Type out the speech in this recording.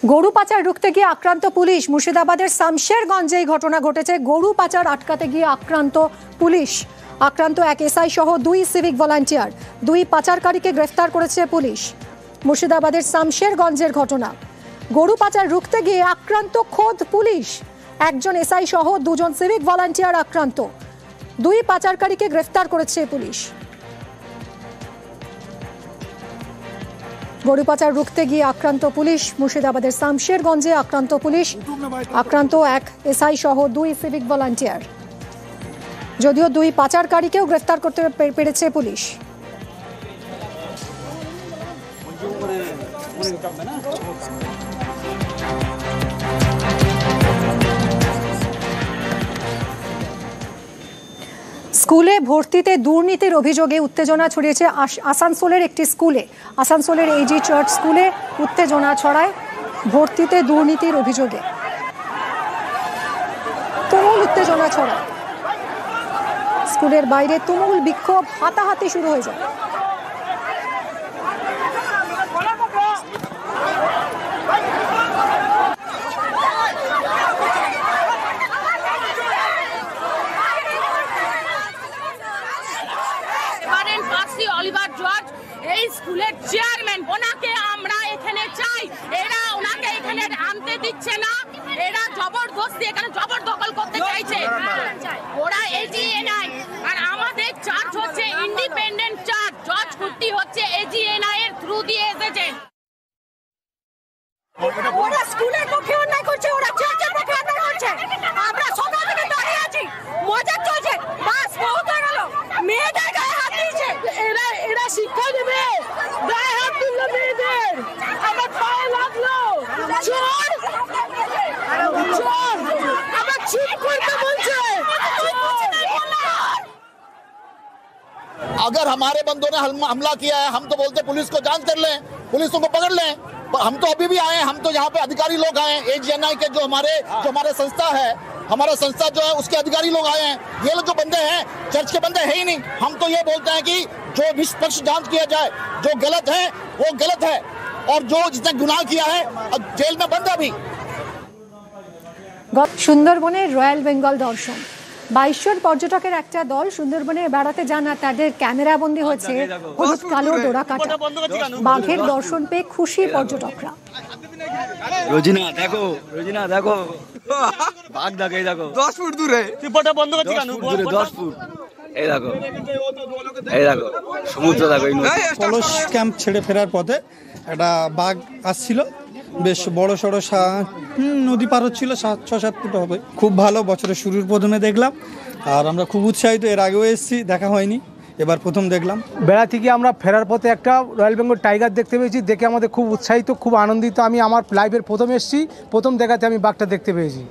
গরু পাচার রুখতে গিয়ে আক্রান্ত পুলিশ। মুর্শিদাবাদের শামশেরগঞ্জে এই ঘটনা ঘটেছে। গরু পাচার আটকাতে গিয়ে আক্রান্ত পুলিশ। আক্রান্ত এক এসআই সহ 2 সিভিক ভলান্টিয়ার। 2 পাচারকারীকে গ্রেফতার করেছে পুলিশ। মুর্শিদাবাদের শামশেরগঞ্জের ঘটনা। গরু পাচার রুখতে গিয়ে আক্রান্ত খোদ পুলিশ। একজন এসআই সহ 2 জন সিভিক ভলান্টিয়ার আক্রান্ত। 2 পাচারকারীকে গ্রেফতার করেছে পুলিশ। গরু পাচার রুখতে গিয়ে আক্রান্ত পুলিশ। মুর্শিদাবাদের শামশেরগঞ্জে আক্রান্ত পুলিশ। আক্রান্ত এক এসআই সহ 2 সিভিক ভলান্টিয়ার। যদিও 2 পাচারকারীকেও গ্রেফতার করতে পেরেছে পুলিশ। স্কুলে ভর্তিতে দুর্নীতির অভিযোগে উত্তেজনা ছড়িয়েছে আসানসোলের একটি স্কুলে। আসানসোলের এজি চার্চ স্কুলে উত্তেজনা ছড়ায় ভর্তিতে দুর্নীতির অভিযোগে। তুমুল উত্তেজনা ছড়ায়। স্কুলের বাইরে তুমুল বিক্ষোভ, হাতাহাতি শুরু হয়ে যায়। অলিভার জর্জ এই স্কুলের চেয়ারম্যান, ওনাকে আমরা এখানে চাই। এরা ওনাকে এখানে আনতে দিচ্ছে না, এরা জবরদস্তি এখানে জবরদখল করতে চাইছে। ওরা এজিএনআই, আর আমাদের চার্জ হচ্ছে ইন্ডিপেন্ডেন্ট চার্জ। জজ কুট্টি হচ্ছে এজিএনআই এর থ্রু দিয়ে এসেছে। ওরা স্কুলের পক্ষে অন্যায় করছে, ওরা চার্চের পক্ষে অন্যায় করছে। আমরা সকাল থেকে দাঁড়িয়ে আছি, মজা চলছে, বাস বহুত হয়ে গেল, মেয়েদের গায়ে হাত দিয়েছে। এরা শিক্ষা দেবে, গায়ে হাত তুললো মেয়েদের, আমার পায়ে লাগলো। চোর চোর আমার চুপ করতে বলছে। अगर हमारे बंदों ने हमला किया है, हम तो बोलते पुलिस को जांच कर लें, पुलिस को पकड़ लें। पर हम तो अभी भी आए हैं, हम तो यहाँ पे अधिकारी लोग आए हैं। एजीएनआई के जो हमारे संस्था है, हमारा संस्था जो है उसके अधिकारी लोग आए हैं। ये लोग जो बंदे हैं चर्च के बंदे है ही नहीं। हम तो ये बोलते हैं कि जो निष्पक्ष जांच किया जाए, जो गलत है वो गलत है, और जो जिसने गुनाह किया है जेल में बंद है। अभी সুন্দরবনের রয়্যাল বেঙ্গল দর্শন 22 পর্যটকের একটা দল সুন্দরবনে বেড়াতে যান, আর তাদের ক্যামেরা বন্দী হয়েছে হলুদ কালো ডোরা কাটা বাঘের দর্শন পেয়ে খুশি পর্যটকরা। রোজিনা দেখো, রোজিনা দেখো, বাঘ দেখো, এই দেখো 10 ফুট দূরে। টিপটা বন্ধ করছি কেন? 10 ফুট। এই দেখো, এই দেখো সমুদ্র দেখো। পলস ক্যাম্প ছেড়ে ফেরার পথে একটা বাঘ আসছিল, বেশ বড় সড়ো নদী পার হচ্ছিল, 6-7 ফুট হবে। খুব ভালো, বছরের শুরুর প্রথমে দেখলাম, আর আমরা খুব উৎসাহিত। এর আগেও এসেছি, দেখা হয়নি, এবার প্রথম দেখলাম। বেড়া থেকে আমরা ফেরার পথে একটা রয়্যাল বেঙ্গল টাইগার দেখতে পেয়েছি, দেখে আমাদের খুব উৎসাহিত, খুব আনন্দিত। আমি আমার লাইফের প্রথম এসেছি, প্রথম দেখাতে আমি বাঘটা দেখতে পেয়েছি।